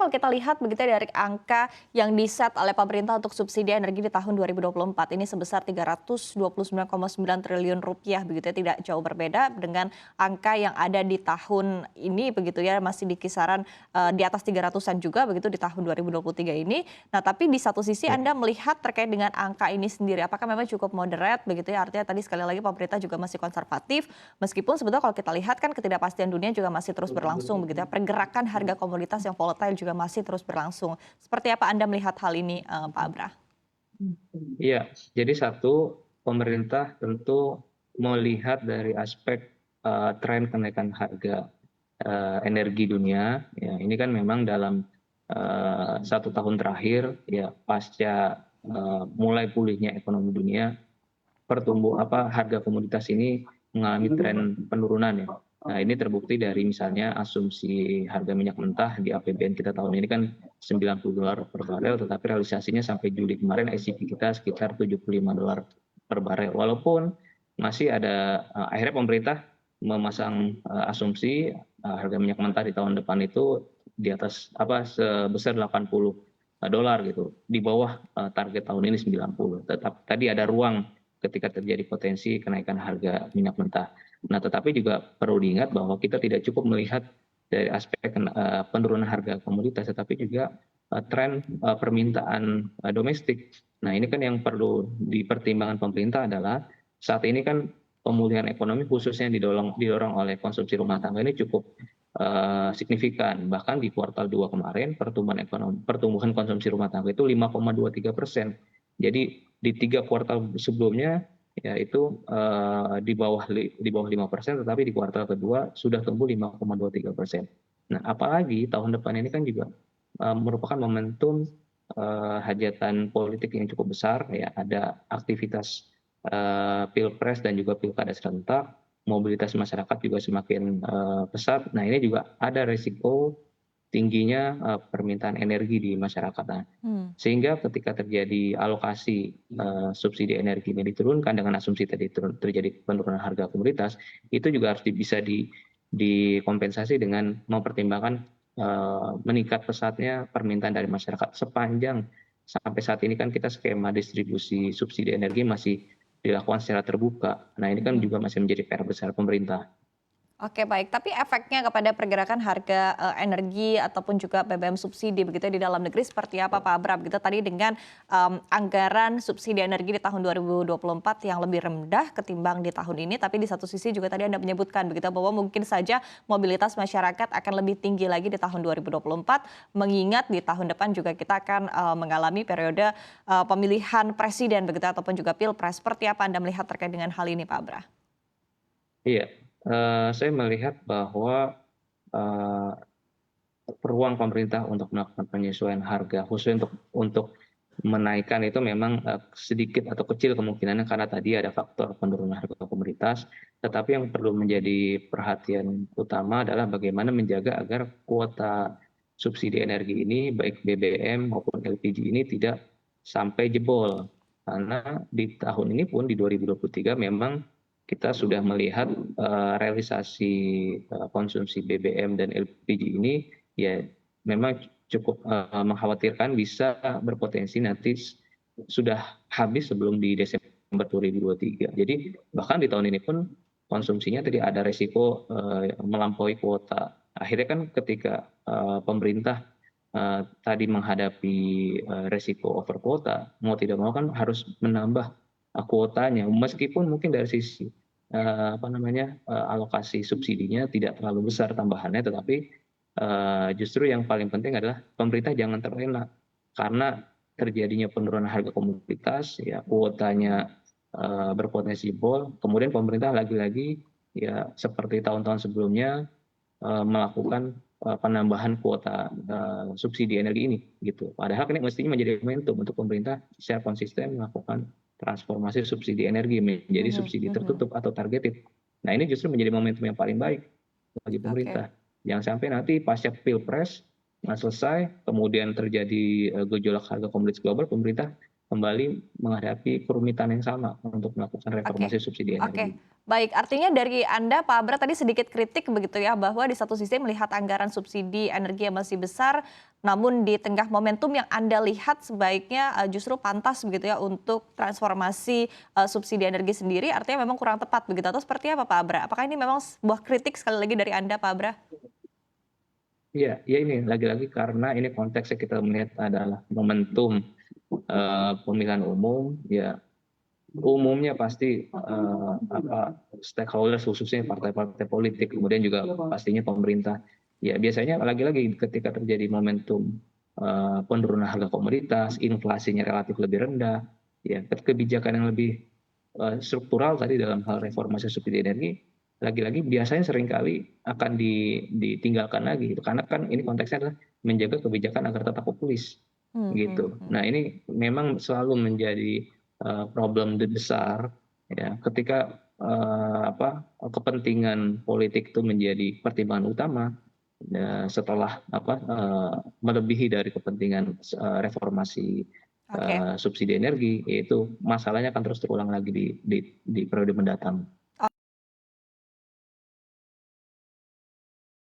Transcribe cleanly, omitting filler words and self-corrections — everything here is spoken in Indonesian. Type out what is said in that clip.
Kalau kita lihat begitu ya dari angka yang di-set oleh pemerintah untuk subsidi energi di tahun 2024 ini sebesar Rp329,9 triliun begitu ya, tidak jauh berbeda dengan angka yang ada di tahun ini begitu ya, masih di kisaran di atas 300-an juga begitu di tahun 2023 ini. Nah, tapi di satu sisi Ya, Anda melihat terkait dengan angka ini sendiri, apakah memang cukup moderate begitu ya? Artinya tadi sekali lagi pemerintah juga masih konservatif, meskipun sebetulnya kalau kita lihat kan ketidakpastian dunia juga masih terus berlangsung begitu ya. Pergerakan harga komoditas yang volatile juga masih terus berlangsung. Seperti apa Anda melihat hal ini, Pak Abra? iya. Jadi satu, pemerintah tentu melihat dari aspek tren kenaikan harga energi dunia. Ya, ini kan memang dalam 1 tahun terakhir, ya pasca mulai pulihnya ekonomi dunia, harga komoditas ini mengalami tren penurunan ya. Nah, ini terbukti dari misalnya asumsi harga minyak mentah di APBN kita tahun ini kan $90 per barel, tetapi realisasinya sampai Juli kemarin ICP kita sekitar $75 per barel. Walaupun masih ada akhirnya pemerintah memasang asumsi harga minyak mentah di tahun depan itu di atas sebesar $80 gitu, di bawah target tahun ini 90. Tetap tadi ada ruang ketika terjadi potensi kenaikan harga minyak mentah. Nah, tetapi juga perlu diingat bahwa kita tidak cukup melihat dari aspek penurunan harga komoditas, tetapi juga tren permintaan domestik. Nah, ini kan yang perlu dipertimbangkan pemerintah adalah saat ini kan pemulihan ekonomi khususnya didorong oleh konsumsi rumah tangga ini cukup signifikan. Bahkan di kuartal 2 kemarin pertumbuhan konsumsi rumah tangga itu 5,23%. Jadi di 3 kuartal sebelumnya ya itu di bawah 5%, tetapi di kuartal kedua sudah tumbuh 5,23%. Nah, apalagi tahun depan ini kan juga merupakan momentum hajatan politik yang cukup besar, ya ada aktivitas pilpres dan juga pilkada serentak, mobilitas masyarakat juga semakin pesat. Nah, ini juga ada risiko tingginya permintaan energi di masyarakat. Nah, Hmm. sehingga ketika terjadi alokasi subsidi energi ini diturunkan dengan asumsi tadi terjadi penurunan harga komoditas, itu juga harus bisa dikompensasi dengan mempertimbangkan meningkat pesatnya permintaan dari masyarakat. Sepanjang sampai saat ini kan kita skema distribusi subsidi energi masih dilakukan secara terbuka. Nah, ini kan Mhm. juga masih menjadi PR besar pemerintah. Oke, baik, tapi efeknya kepada pergerakan harga, energi ataupun juga BBM subsidi begitu ya di dalam negeri seperti apa Pak Abram gitu tadi dengan, anggaran subsidi energi di tahun 2024 yang lebih rendah ketimbang di tahun ini, tapi di satu sisi juga tadi Anda menyebutkan begitu bahwa mungkin saja mobilitas masyarakat akan lebih tinggi lagi di tahun 2024, mengingat di tahun depan juga kita akan, mengalami periode, pemilihan presiden begitu ataupun juga pilpres. Seperti apa Anda melihat terkait dengan hal ini Pak Abra? Iya, saya melihat bahwa eh, peluang pemerintah untuk melakukan penyesuaian harga khusus untuk menaikkan itu memang sedikit atau kecil kemungkinannya karena tadi ada faktor penurunan harga komoditas, tetapi yang perlu menjadi perhatian utama adalah bagaimana menjaga agar kuota subsidi energi ini baik BBM maupun LPG ini tidak sampai jebol. Karena di tahun ini pun di 2023 memang kita sudah melihat realisasi konsumsi BBM dan LPG ini ya memang cukup mengkhawatirkan bisa berpotensi nanti sudah habis sebelum di Desember 2023. Jadi bahkan di tahun ini pun konsumsinya tadi ada resiko melampaui kuota. Akhirnya kan ketika pemerintah tadi menghadapi resiko over kuota, mau tidak mau kan harus menambah kuotanya, meskipun mungkin dari sisi alokasi subsidinya tidak terlalu besar tambahannya, tetapi justru yang paling penting adalah pemerintah jangan terlena karena terjadinya penurunan harga komoditas, ya kuotanya berpotensi jebol, kemudian pemerintah lagi-lagi ya seperti tahun-tahun sebelumnya melakukan penambahan kuota subsidi energi ini gitu. Padahal ini mestinya menjadi momentum untuk pemerintah secara konsisten melakukan transformasi subsidi energi menjadi Mhm, subsidi mhm. tertutup atau targeted. Nah, ini justru menjadi momentum yang paling baik bagi Oke. pemerintah. Jangan sampai nanti pasca pilpres nggak selesai, kemudian terjadi gejolak harga komoditas global, pemerintah kembali menghadapi kerumitan yang sama untuk melakukan Oke, reformasi subsidi oke. energi. Baik, artinya dari Anda, Pak Abra, tadi sedikit kritik begitu ya, bahwa di satu sisi melihat anggaran subsidi energi yang masih besar, namun di tengah momentum yang Anda lihat sebaiknya justru pantas begitu ya untuk transformasi subsidi energi sendiri, artinya memang kurang tepat begitu, atau seperti apa Pak Abra? Apakah ini memang sebuah kritik sekali lagi dari Anda, Pak Abra? Iya, ya ini lagi-lagi karena ini konteksnya kita melihat adalah momentum pemilihan umum, ya umumnya pasti stakeholders khususnya partai-partai politik, kemudian juga pastinya pemerintah. Ya biasanya lagi-lagi ketika terjadi momentum penurunan harga komoditas, inflasinya relatif lebih rendah, ya kebijakan yang lebih struktural tadi dalam hal reformasi subsidi energi, lagi-lagi biasanya seringkali akan ditinggalkan lagi, gitu. Karena kan ini konteksnya adalah menjaga kebijakan agar tetap populis, Hmm, hmm, gitu. hmm. Nah ini memang selalu menjadi problem besar ya ketika kepentingan politik itu menjadi pertimbangan utama ya, setelah melebihi dari kepentingan reformasi Oke. subsidi energi, yaitu masalahnya akan terus terulang lagi di periode mendatang.